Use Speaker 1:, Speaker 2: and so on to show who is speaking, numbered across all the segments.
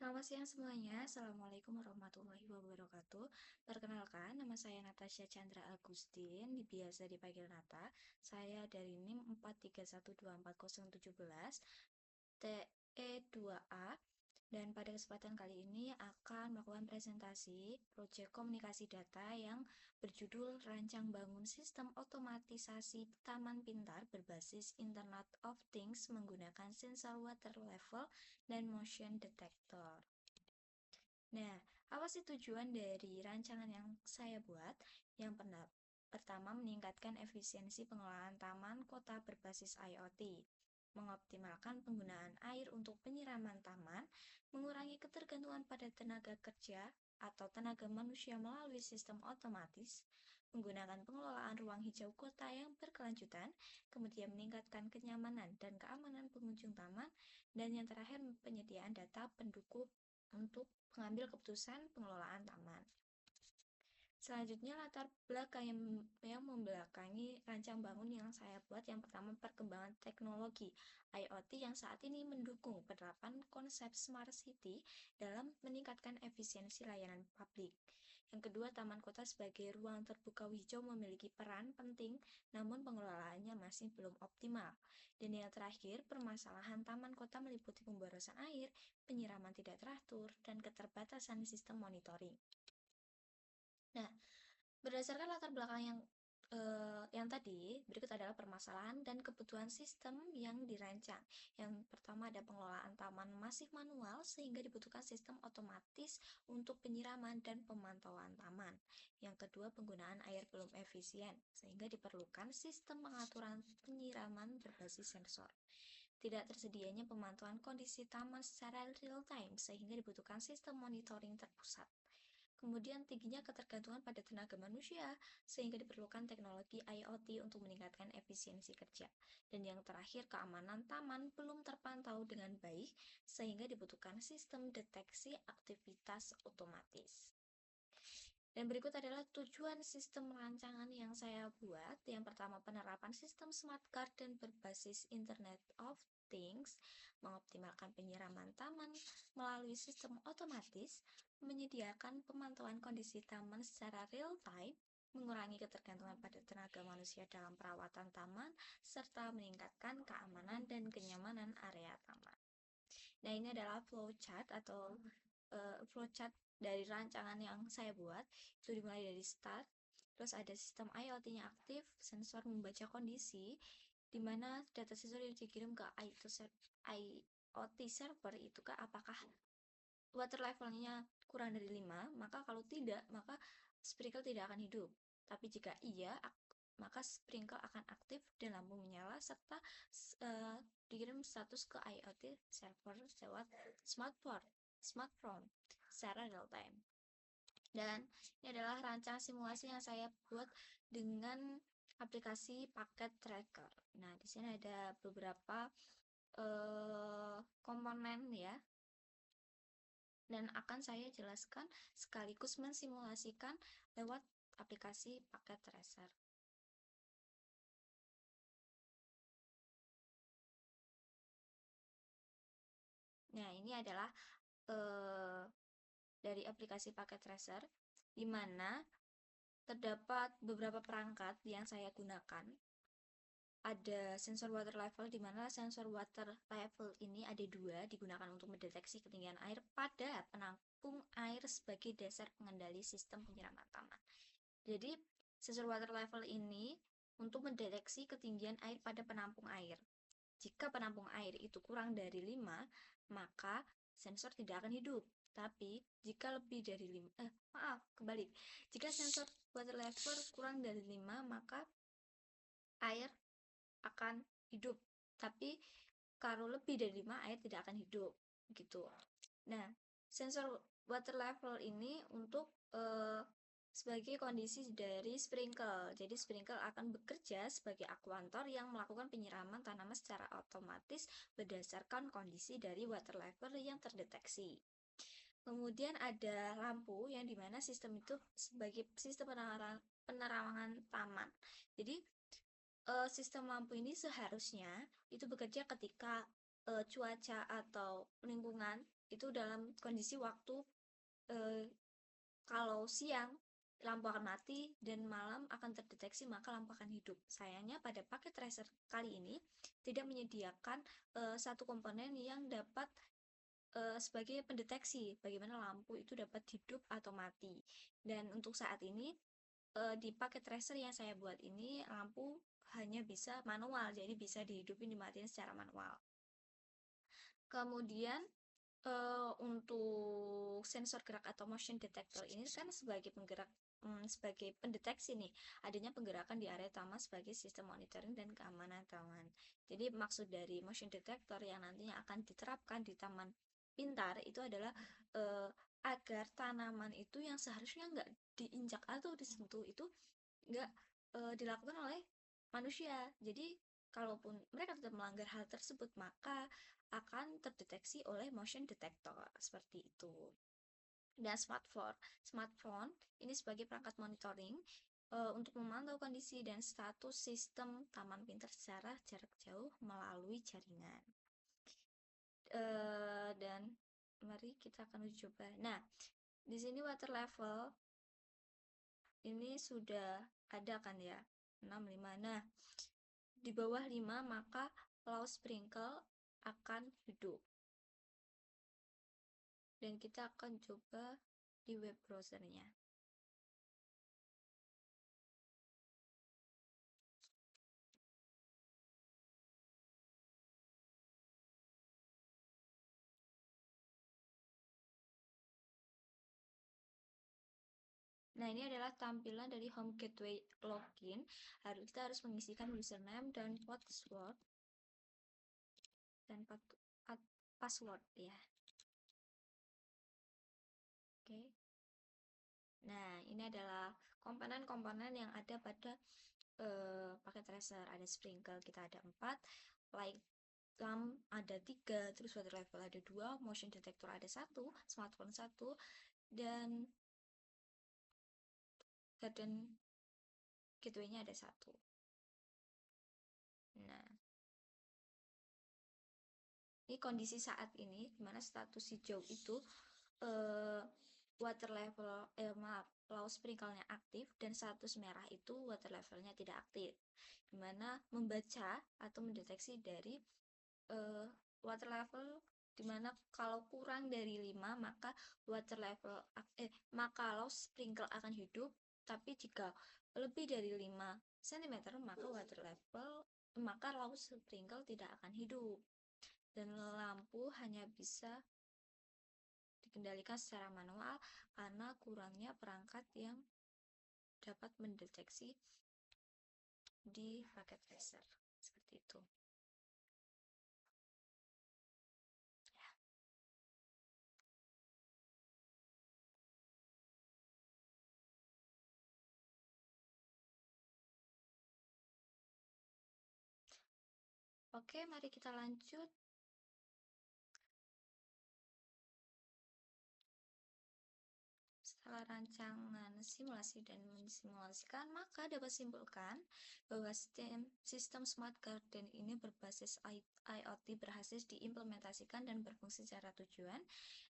Speaker 1: Selamat siang semuanya. Assalamualaikum warahmatullahi wabarakatuh. Perkenalkan, nama saya Natasha Chandra Agustin, biasa dipanggil Nata. Saya dari NIM 431240117 TE2A, dan pada kesempatan kali ini akan melakukan presentasi proyek komunikasi data yang berjudul Rancang Bangun Sistem Otomatisasi Taman Pintar berbasis Internet of Things menggunakan sensor water level dan motion detector. Nah, apa sih tujuan dari rancangan yang saya buat? Yang pertama, meningkatkan efisiensi pengelolaan taman kota berbasis IoT, mengoptimalkan penggunaan air untuk penyiraman taman, mengurangi ketergantungan pada tenaga kerja atau tenaga manusia melalui sistem otomatis, menggunakan pengelolaan ruang hijau kota yang berkelanjutan, kemudian meningkatkan kenyamanan dan keamanan pengunjung taman, dan yang terakhir penyediaan data pendukung untuk pengambil keputusan pengelolaan taman. Selanjutnya latar belakang yang membelakangi rancang bangun yang saya buat. Yang pertama, perkembangan teknologi IoT yang saat ini mendukung penerapan konsep smart city dalam meningkatkan efisiensi layanan publik. Yang kedua, taman kota sebagai ruang terbuka hijau memiliki peran penting, namun pengelolaannya masih belum optimal. Dan yang terakhir, permasalahan taman kota meliputi pemborosan air, penyiraman tidak teratur, dan keterbatasan sistem monitoring. Nah, berdasarkan latar belakang yang tadi, berikut adalah permasalahan dan kebutuhan sistem yang dirancang. Yang pertama, ada pengelolaan taman masih manual sehingga dibutuhkan sistem otomatis untuk penyiraman dan pemantauan taman. Yang kedua, penggunaan air belum efisien sehingga diperlukan sistem pengaturan penyiraman berbasis sensor. Tidak tersedianya pemantauan kondisi taman secara real time sehingga dibutuhkan sistem monitoring terpusat. Kemudian tingginya ketergantungan pada tenaga manusia, sehingga diperlukan teknologi IoT untuk meningkatkan efisiensi kerja. Dan yang terakhir, keamanan taman belum terpantau dengan baik, sehingga dibutuhkan sistem deteksi aktivitas otomatis. Dan berikut adalah tujuan sistem rancangan yang saya buat. Yang pertama, penerapan sistem smart garden berbasis Internet of Things, mengoptimalkan penyiraman taman melalui sistem otomatis, menyediakan pemantauan kondisi taman secara real time, mengurangi ketergantungan pada tenaga manusia dalam perawatan taman, serta meningkatkan keamanan dan kenyamanan area taman. Nah, ini adalah flowchart atau flowchart dari rancangan yang saya buat. Itu dimulai dari start, terus ada sistem IoT-nya aktif, sensor membaca kondisi, di mana data sensor yang dikirim ke IoT server itu apakah water levelnya kurang dari 5, maka kalau tidak, maka sprinkle tidak akan hidup. Tapi jika iya, maka sprinkle akan aktif dan lampu menyala, serta dikirim status ke IoT server lewat smartphone secara real time. Dan ini adalah rancang simulasi yang saya buat dengan aplikasi paket tracker. Nah, di sini ada beberapa komponen ya, dan akan saya jelaskan sekaligus mensimulasikan lewat aplikasi paket tracer. Nah, ini adalah dari aplikasi paket tracer, di mana terdapat beberapa perangkat yang saya gunakan. Ada sensor water level, di mana sensor water level ini ada dua, digunakan untuk mendeteksi ketinggian air pada penampung air sebagai dasar pengendali sistem penyiraman taman. Jadi, sensor water level ini untuk mendeteksi ketinggian air pada penampung air. Jika penampung air itu kurang dari 5, maka sensor tidak akan hidup. Tapi, jika lebih dari 5, kembali. Jika sensor water level kurang dari 5, maka air akan hidup. Tapi, kalau lebih dari 5, air tidak akan hidup. Gitu. Nah, sensor water level ini untuk sebagai kondisi dari sprinkle. Jadi sprinkle akan bekerja sebagai akuantor yang melakukan penyiraman tanaman secara otomatis berdasarkan kondisi dari water level yang terdeteksi. Kemudian ada lampu yang dimana sistem itu sebagai sistem penerangan taman. Jadi sistem lampu ini seharusnya itu bekerja ketika cuaca atau lingkungan itu dalam kondisi waktu kalau siang lampu akan mati dan malam akan terdeteksi maka lampu akan hidup. Sayangnya pada paket tracer kali ini tidak menyediakan satu komponen yang dapat sebagai pendeteksi bagaimana lampu itu dapat hidup atau mati. Dan untuk saat ini di paket tracer yang saya buat ini lampu hanya bisa manual, jadi bisa dihidupin dimatiin secara manual. Kemudian untuk sensor gerak atau motion detector ini kan sebagai penggerak sebagai pendeteksi nih adanya penggerakan di area taman sebagai sistem monitoring dan keamanan taman. Jadi maksud dari motion detector yang nantinya akan diterapkan di taman pintar itu adalah agar tanaman itu yang seharusnya nggak diinjak atau disentuh itu nggak dilakukan oleh manusia. Jadi kalaupun mereka tidak melanggar hal tersebut maka akan terdeteksi oleh motion detector seperti itu. Dan smartphone ini sebagai perangkat monitoring untuk memantau kondisi dan status sistem taman pintar secara jarak jauh melalui jaringan. Dan mari kita akan uji coba. Nah, di sini water level ini sudah ada kan ya, 65. Nah, di bawah 5 maka low sprinkle akan hidup. Dan kita akan coba di web browsernya. Nah, ini adalah tampilan dari home gateway login. Kita harus mengisikan username dan password password ya. Oke. Nah, ini adalah komponen-komponen yang ada pada paket tracer. Ada sprinkle kita ada 4, light lamp ada 3, terus water level ada 2, motion detector ada 1, smartphone 1, dan garden gateway-nya ada 1. Nah, ini kondisi saat ini dimana status hijau itu water level low sprinkle-nya aktif dan status merah itu water level-nya tidak aktif, dimana membaca atau mendeteksi dari water level dimana kalau kurang dari 5 maka water level maka low sprinkle akan hidup, tapi jika lebih dari 5 cm maka low sprinkle tidak akan hidup dan lampu hanya bisa dikendalikan secara manual karena kurangnya perangkat yang dapat mendeteksi di paket tracer seperti itu. Ya. Oke, mari kita lanjut. Setelah rancangan simulasi dan mensimulasikan, maka dapat simpulkan bahwa sistem Smart Garden ini berbasis IoT berhasil diimplementasikan dan berfungsi secara tujuan,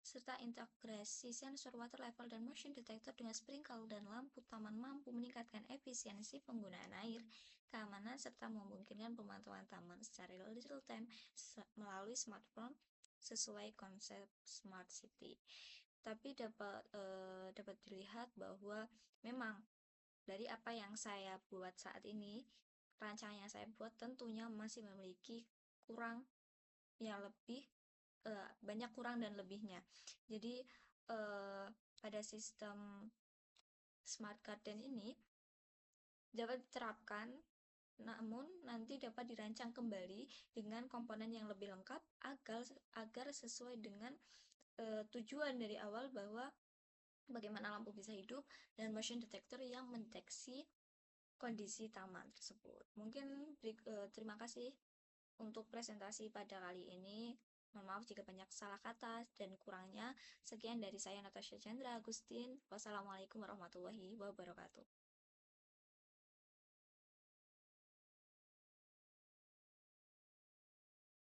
Speaker 1: serta integrasi sensor water level dan motion detector dengan sprinkle dan lampu taman mampu meningkatkan efisiensi penggunaan air, keamanan, serta memungkinkan pemantauan taman secara real time melalui smartphone sesuai konsep smart city. Tapi dapat dilihat bahwa memang dari apa yang saya buat saat ini, rancangan yang saya buat tentunya masih memiliki kurang ya lebih banyak kurang dan lebihnya. Jadi pada sistem Smart Garden ini dapat diterapkan, namun nanti dapat dirancang kembali dengan komponen yang lebih lengkap agar sesuai dengan tujuan dari awal bahwa bagaimana lampu bisa hidup dan motion detector yang mendeteksi kondisi taman tersebut. Mungkin terima kasih untuk presentasi pada kali ini. Mohon maaf jika banyak salah kata dan kurangnya. Sekian dari saya Natasha Chandra Agustin. Wassalamualaikum warahmatullahi wabarakatuh.